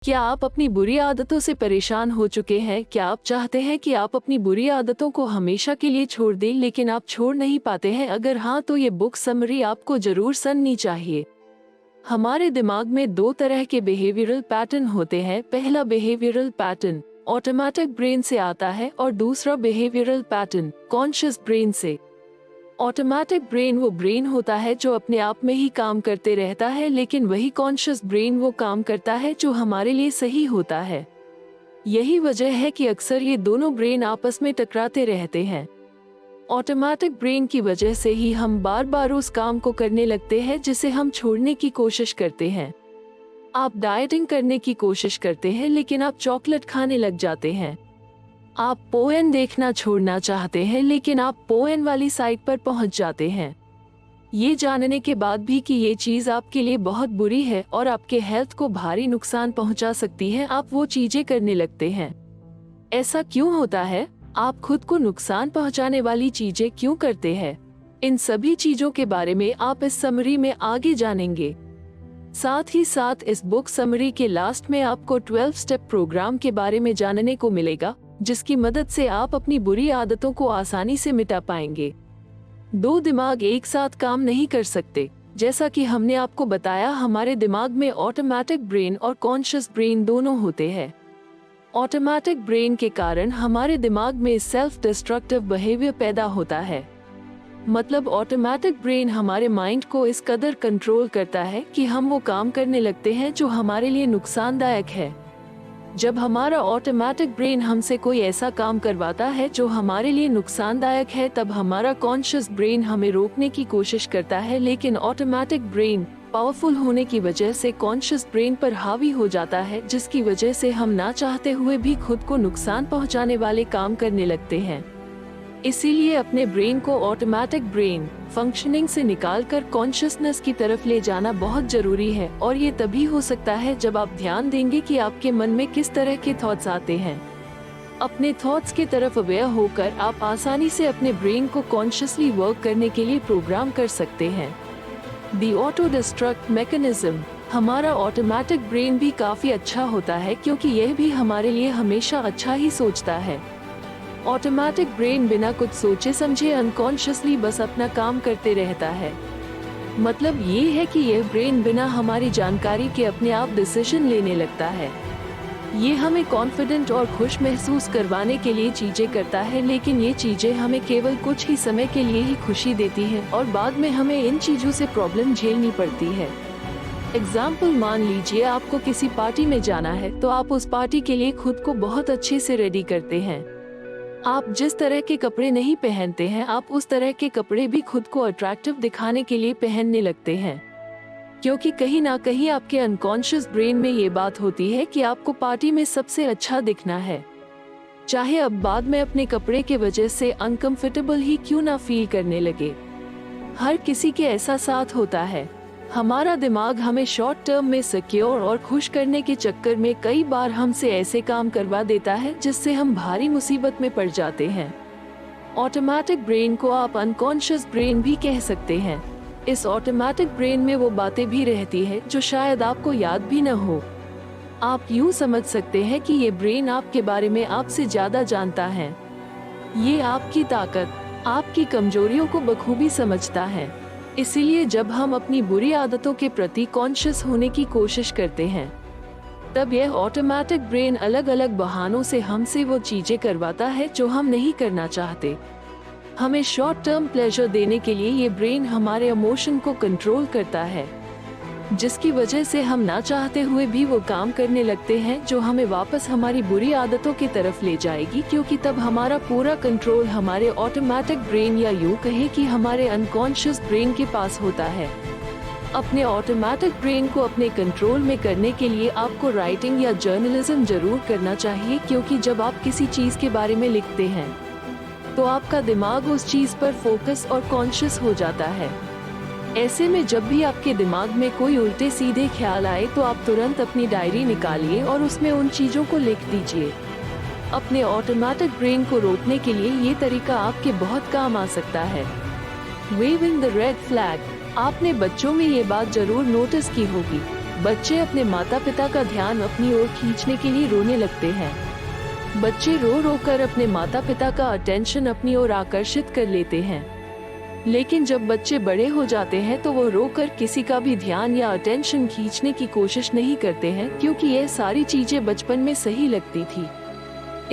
क्या आप अपनी बुरी आदतों से परेशान हो चुके हैं? क्या आप चाहते हैं कि आप अपनी बुरी आदतों को हमेशा के लिए छोड़ दें, लेकिन आप छोड़ नहीं पाते हैं? अगर हाँ, तो ये बुक समरी आपको जरूर सुननी चाहिए। हमारे दिमाग में दो तरह के बिहेवियरल पैटर्न होते हैं। पहला बिहेवियरल पैटर्न ऑटोमेटिक ब्रेन से आता है और दूसरा बिहेवियरल पैटर्न कॉन्शियस ब्रेन से। ऑटोमेटिक ब्रेन वो ब्रेन होता है जो अपने आप में ही काम करते रहता है, लेकिन वही कॉन्शियस ब्रेन वो काम करता है जो हमारे लिए सही होता है। यही वजह है कि अक्सर ये दोनों ब्रेन आपस में टकराते रहते हैं। ऑटोमेटिक ब्रेन की वजह से ही हम बार बार उस काम को करने लगते हैं जिसे हम छोड़ने की कोशिश करते हैं। आप डाइटिंग करने की कोशिश करते हैं, लेकिन आप चॉकलेट खाने लग जाते हैं। आप पोएन देखना छोड़ना चाहते हैं, लेकिन आप पोएन वाली साइट पर पहुंच जाते हैं। ये जानने के बाद भी कि ये चीज आपके लिए बहुत बुरी है और आपके हेल्थ को भारी नुकसान पहुंचा सकती है, आप वो चीजें करने लगते हैं। ऐसा क्यों होता है? आप खुद को नुकसान पहुंचाने वाली चीजें क्यों करते हैं? इन सभी चीजों के बारे में आप इस समरी में आगे जानेंगे। साथ ही साथ इस बुक समरी के लास्ट में आपको 12 स्टेप प्रोग्राम के बारे में जानने को मिलेगा, जिसकी मदद से आप अपनी बुरी आदतों को आसानी से मिटा पाएंगे। दो दिमाग एक साथ काम नहीं कर सकते। जैसा कि हमने आपको बताया, हमारे दिमाग में ऑटोमेटिक ब्रेन और कॉन्शियस ब्रेन दोनों होते हैं। ऑटोमेटिक ब्रेन के कारण हमारे दिमाग में सेल्फ डिस्ट्रक्टिव बिहेवियर पैदा होता है। मतलब ऑटोमेटिक ब्रेन हमारे माइंड को इस कदर कंट्रोल करता है कि हम वो काम करने लगते हैं जो हमारे लिए नुकसानदायक है। जब हमारा ऑटोमेटिक ब्रेन हमसे कोई ऐसा काम करवाता है जो हमारे लिए नुकसानदायक है, तब हमारा कॉन्शियस ब्रेन हमें रोकने की कोशिश करता है, लेकिन ऑटोमेटिक ब्रेन पावरफुल होने की वजह से कॉन्शियस ब्रेन पर हावी हो जाता है, जिसकी वजह से हम ना चाहते हुए भी खुद को नुकसान पहुंचाने वाले काम करने लगते हैं। इसीलिए अपने ब्रेन को ऑटोमेटिक ब्रेन फंक्शनिंग से निकालकर कॉन्शियसनेस की तरफ ले जाना बहुत जरूरी है, और ये तभी हो सकता है जब आप ध्यान देंगे कि आपके मन में किस तरह के थॉट्स आते हैं। अपने थॉट्स की तरफ अवेयर होकर आप आसानी से अपने ब्रेन को कॉन्शियसली वर्क करने के लिए प्रोग्राम कर सकते हैं। दी ऑटो डिस्ट्रक्ट मैकेनिज्म। हमारा ऑटोमेटिक ब्रेन भी काफी अच्छा होता है, क्योंकि यह भी हमारे लिए हमेशा अच्छा ही सोचता है। ऑटोमेटिक ब्रेन बिना कुछ सोचे समझे अनकॉन्शियसली बस अपना काम करते रहता है। मतलब ये है कि यह ब्रेन बिना हमारी जानकारी के अपने आप डिसीजन लेने लगता है। ये हमें कॉन्फिडेंट और खुश महसूस करवाने के लिए चीजें करता है, लेकिन ये चीजें हमें केवल कुछ ही समय के लिए ही खुशी देती हैं और बाद में हमें इन चीजों से प्रॉब्लम झेलनी पड़ती है। एग्जाम्पल, मान लीजिए आपको किसी पार्टी में जाना है, तो आप उस पार्टी के लिए खुद को बहुत अच्छे से रेडी करते हैं। आप जिस तरह के कपड़े नहीं पहनते हैं, आप उस तरह के कपड़े भी खुद को अट्रैक्टिव दिखाने के लिए पहनने लगते हैं, क्योंकि कहीं ना कहीं आपके अनकॉन्शियस ब्रेन में ये बात होती है कि आपको पार्टी में सबसे अच्छा दिखना है, चाहे अब बाद में अपने कपड़े के वजह से अनकंफर्टेबल ही क्यों ना फील करने लगे। हर किसी के ऐसा साथ होता है। हमारा दिमाग हमें शॉर्ट टर्म में सिक्योर और खुश करने के चक्कर में कई बार हमसे ऐसे काम करवा देता है जिससे हम भारी मुसीबत में पड़ जाते हैं। ऑटोमेटिक ब्रेन को आप अनकॉन्शियस ब्रेन भी कह सकते हैं। इस ऑटोमेटिक ब्रेन में वो बातें भी रहती है जो शायद आपको याद भी न हो। आप यूँ समझ सकते हैं कि ये ब्रेन आपके बारे में आपसे ज्यादा जानता है। ये आपकी ताकत, आपकी कमजोरियों को बखूबी समझता है। इसीलिए जब हम अपनी बुरी आदतों के प्रति कॉन्शियस होने की कोशिश करते हैं, तब यह ऑटोमेटिक ब्रेन अलग अलग बहानों से हमसे वो चीजें करवाता है जो हम नहीं करना चाहते। हमें शॉर्ट टर्म प्लेजर देने के लिए ये ब्रेन हमारे इमोशन को कंट्रोल करता है, जिसकी वजह से हम ना चाहते हुए भी वो काम करने लगते हैं जो हमें वापस हमारी बुरी आदतों की तरफ ले जाएगी, क्योंकि तब हमारा पूरा कंट्रोल हमारे ऑटोमेटिक ब्रेन या यूँ कहे कि हमारे अनकॉन्शियस ब्रेन के पास होता है। अपने ऑटोमेटिक ब्रेन को अपने कंट्रोल में करने के लिए आपको राइटिंग या जर्नलिज्म जरूर करना चाहिए, क्योंकि जब आप किसी चीज के बारे में लिखते हैं तो आपका दिमाग उस चीज पर फोकस और कॉन्शियस हो जाता है। ऐसे में जब भी आपके दिमाग में कोई उल्टे सीधे ख्याल आए तो आप तुरंत अपनी डायरी निकालिए और उसमें उन चीजों को लिख दीजिए। अपने ऑटोमेटिक ब्रेन को रोकने के लिए ये तरीका आपके बहुत काम आ सकता है। Waving the red flag. आपने बच्चों में ये बात जरूर नोटिस की होगी। बच्चे अपने माता पिता का ध्यान अपनी ओर खींचने के लिए रोने लगते हैं। बच्चे रो रो कर अपने माता पिता का अटेंशन अपनी ओर आकर्षित कर लेते हैं। लेकिन जब बच्चे बड़े हो जाते हैं तो वो रोकर किसी का भी ध्यान या अटेंशन खींचने की कोशिश नहीं करते हैं, क्योंकि ये सारी चीजें बचपन में सही लगती थी।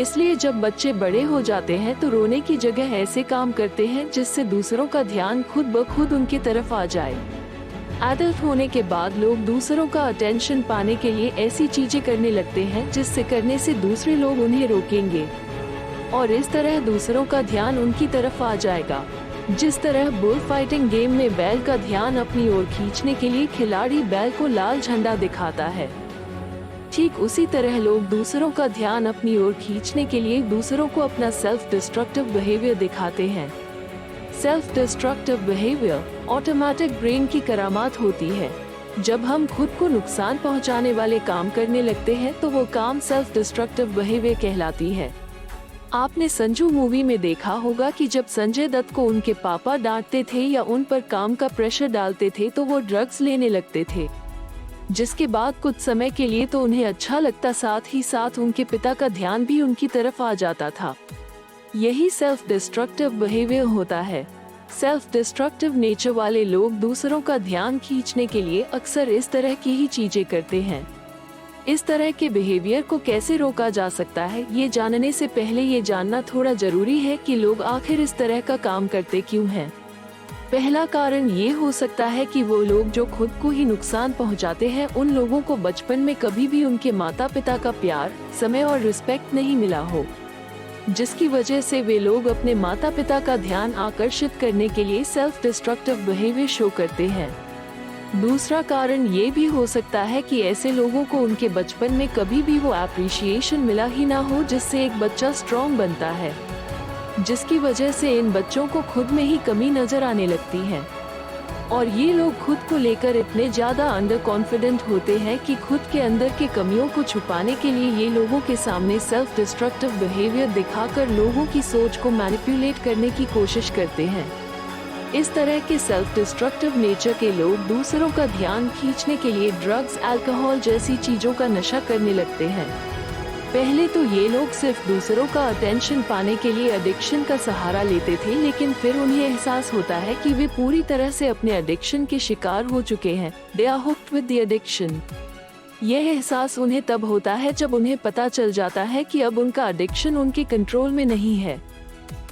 इसलिए जब बच्चे बड़े हो जाते हैं तो रोने की जगह ऐसे काम करते हैं जिससे दूसरों का ध्यान खुद ब खुद उनकी तरफ आ जाए। एडल्ट होने के बाद लोग दूसरों का अटेंशन पाने के लिए ऐसी चीजें करने लगते हैं जिससे करने से दूसरे लोग उन्हें रोकेंगे और इस तरह दूसरों का ध्यान उनकी तरफ आ जाएगा। जिस तरह बुल फाइटिंग गेम में बैल का ध्यान अपनी ओर खींचने के लिए खिलाड़ी बैल को लाल झंडा दिखाता है, ठीक उसी तरह लोग दूसरों का ध्यान अपनी ओर खींचने के लिए दूसरों को अपना सेल्फ डिस्ट्रक्टिव बिहेवियर दिखाते हैं। Self destructive behaviour automatic brain की करामात होती है। जब हम खुद को नुकसान पहुंचाने वाले काम करने लगते हैं तो वो काम सेल्फ डिस्ट्रक्टिव बिहेवियर कहलाती है। आपने संजू मूवी में देखा होगा कि जब संजय दत्त को उनके पापा डांटते थे या उन पर काम का प्रेशर डालते थे तो वो ड्रग्स लेने लगते थे, जिसके बाद कुछ समय के लिए तो उन्हें अच्छा लगता, साथ ही साथ उनके पिता का ध्यान भी उनकी तरफ आ जाता था। यही सेल्फ डिस्ट्रक्टिव बिहेवियर होता है। सेल्फ डिस्ट्रक्टिव नेचर वाले लोग दूसरों का ध्यान खींचने के लिए अक्सर इस तरह की ही चीजें करते हैं। इस तरह के बिहेवियर को कैसे रोका जा सकता है, ये जानने से पहले ये जानना थोड़ा जरूरी है कि लोग आखिर इस तरह का काम करते क्यों हैं। पहला कारण ये हो सकता है कि वो लोग जो खुद को ही नुकसान पहुंचाते हैं, उन लोगों को बचपन में कभी भी उनके माता पिता का प्यार, समय और रिस्पेक्ट नहीं मिला हो, जिसकी वजह से वे लोग अपने माता पिता का ध्यान आकर्षित करने के लिए सेल्फ डिस्ट्रक्टिव बिहेवियर शो करते हैं। दूसरा कारण ये भी हो सकता है कि ऐसे लोगों को उनके बचपन में कभी भी वो एप्रिशिएशन मिला ही ना हो जिससे एक बच्चा स्ट्रॉन्ग बनता है, जिसकी वजह से इन बच्चों को खुद में ही कमी नजर आने लगती है और ये लोग खुद को लेकर इतने ज्यादा अंडर कॉन्फिडेंट होते हैं कि खुद के अंदर के कमियों को छुपाने के लिए ये लोगों के सामने सेल्फ डिस्ट्रक्टिव बिहेवियर दिखाकर लोगों की सोच को मैनिपुलेट करने की कोशिश करते हैं। इस तरह के सेल्फ डिस्ट्रक्टिव नेचर के लोग दूसरों का ध्यान खींचने के लिए ड्रग्स, अल्कोहल जैसी चीजों का नशा करने लगते हैं। पहले तो ये लोग सिर्फ दूसरों का अटेंशन पाने के लिए एडिक्शन का सहारा लेते थे, लेकिन फिर उन्हें एहसास होता है कि वे पूरी तरह से अपने एडिक्शन के शिकार हो चुके हैं। They are hooked with the addiction. यह एहसास उन्हें तब होता है जब उन्हें पता चल जाता है कि अब उनका एडिक्शन उनके कंट्रोल में नहीं है।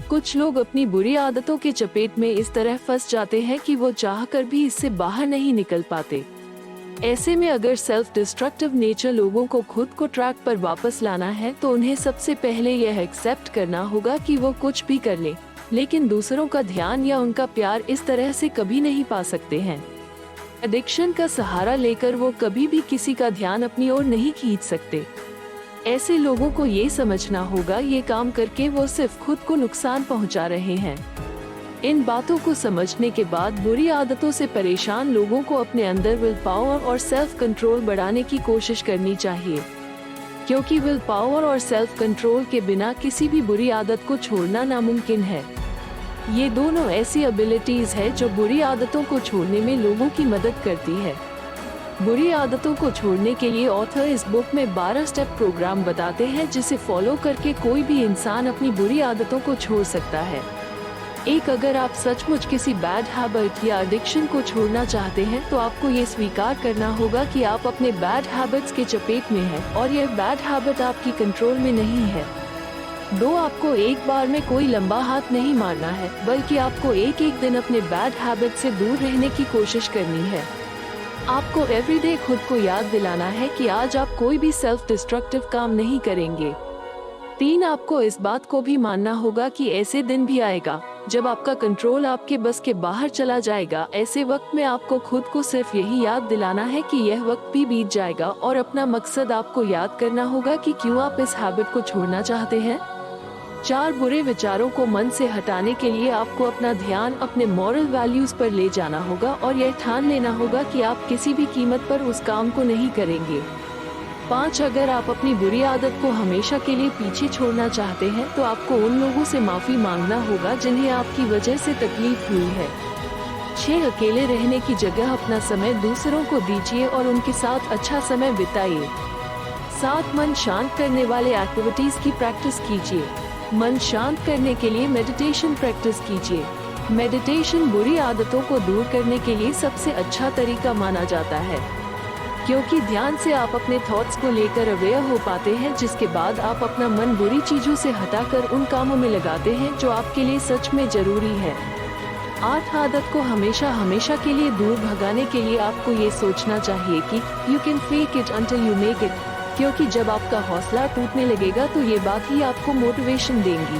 कुछ लोग अपनी बुरी आदतों के चपेट में इस तरह फंस जाते हैं कि वो चाहकर भी इससे बाहर नहीं निकल पाते। ऐसे में अगर सेल्फ डिस्ट्रक्टिव नेचर लोगों को खुद को ट्रैक पर वापस लाना है तो उन्हें सबसे पहले यह एक्सेप्ट करना होगा कि वो कुछ भी कर ले, लेकिन दूसरों का ध्यान या उनका प्यार इस तरह से कभी नहीं पा सकते हैं। एडिक्शन का सहारा लेकर वो कभी भी किसी का ध्यान अपनी ओर नहीं खींच सकते। ऐसे लोगों को ये समझना होगा ये काम करके वो सिर्फ खुद को नुकसान पहुंचा रहे हैं। इन बातों को समझने के बाद बुरी आदतों से परेशान लोगों को अपने अंदर विल पावर और सेल्फ कंट्रोल बढ़ाने की कोशिश करनी चाहिए, क्योंकि विल पावर और सेल्फ कंट्रोल के बिना किसी भी बुरी आदत को छोड़ना नामुमकिन है। ये दोनों ऐसी एबिलिटीज है जो बुरी आदतों को छोड़ने में लोगों की मदद करती है। बुरी आदतों को छोड़ने के लिए ऑथर इस बुक में 12 स्टेप प्रोग्राम बताते हैं जिसे फॉलो करके कोई भी इंसान अपनी बुरी आदतों को छोड़ सकता है। अगर आप सचमुच किसी बैड हैबिट या एडिक्शन को छोड़ना चाहते हैं तो आपको ये स्वीकार करना होगा कि आप अपने बैड हैबिट्स के चपेट में हैं और यह बैड हैबिट आपकी कंट्रोल में नहीं है। आपको एक बार में कोई लंबा हाथ नहीं मारना है, बल्कि आपको एक दिन अपने बैड हैबिट से दूर रहने की कोशिश करनी है। आपको एवरीडे खुद को याद दिलाना है कि आज आप कोई भी सेल्फ डिस्ट्रक्टिव काम नहीं करेंगे। आपको इस बात को भी मानना होगा कि ऐसे दिन भी आएगा जब आपका कंट्रोल आपके बस के बाहर चला जाएगा। ऐसे वक्त में आपको खुद को सिर्फ यही याद दिलाना है कि यह वक्त भी बीत जाएगा और अपना मकसद आपको याद करना होगा कि क्यों आप इस हैबिट को छोड़ना चाहते हैं। 4 बुरे विचारों को मन से हटाने के लिए आपको अपना ध्यान अपने मॉरल वैल्यूज पर ले जाना होगा और यह ठान लेना होगा कि आप किसी भी कीमत पर उस काम को नहीं करेंगे। 5 अगर आप अपनी बुरी आदत को हमेशा के लिए पीछे छोड़ना चाहते हैं तो आपको उन लोगों से माफी मांगना होगा जिन्हें आपकी वजह से तकलीफ हुई है। 6 अकेले रहने की जगह अपना समय दूसरों को दीजिए और उनके साथ अच्छा समय बिताइए। 7 मन शांत करने वाले एक्टिविटीज की प्रैक्टिस कीजिए। मन शांत करने के लिए मेडिटेशन प्रैक्टिस कीजिए। मेडिटेशन बुरी आदतों को दूर करने के लिए सबसे अच्छा तरीका माना जाता है, क्योंकि ध्यान से आप अपने थॉट्स को लेकर अवेयर हो पाते हैं, जिसके बाद आप अपना मन बुरी चीजों से हटाकर उन कामों में लगाते हैं जो आपके लिए सच में जरूरी है। 8 आदत को हमेशा के लिए दूर भगाने के लिए आपको ये सोचना चाहिए कि you can fake it until you make it, क्योंकि जब आपका हौसला टूटने लगेगा तो ये बात ही आपको मोटिवेशन देंगी।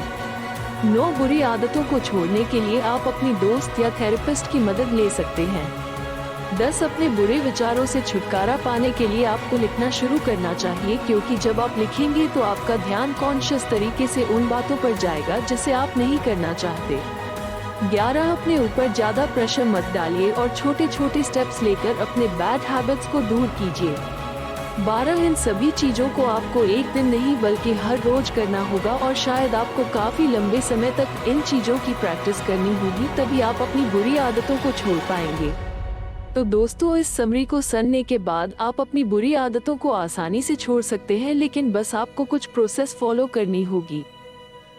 9 बुरी आदतों को छोड़ने के लिए आप अपनी दोस्त या थेरेपिस्ट की मदद ले सकते हैं। 10 अपने बुरे विचारों से छुटकारा पाने के लिए आपको लिखना शुरू करना चाहिए, क्योंकि जब आप लिखेंगे तो आपका ध्यान कॉन्शियस तरीके से उन बातों पर जाएगा जिसे आप नहीं करना चाहते। 11 अपने ऊपर ज्यादा प्रेशर मत डालिए और छोटे छोटे स्टेप्स लेकर अपने बैड हैबिट्स को दूर कीजिए। 12 इन सभी चीजों को आपको एक दिन नहीं बल्कि हर रोज करना होगा, और शायद आपको काफी लंबे समय तक इन चीजों की प्रैक्टिस करनी होगी, तभी आप अपनी बुरी आदतों को छोड़ पाएंगे। तो दोस्तों, इस समरी को सुनने के बाद आप अपनी बुरी आदतों को आसानी से छोड़ सकते हैं, लेकिन बस आपको कुछ प्रोसेस फॉलो करनी होगी।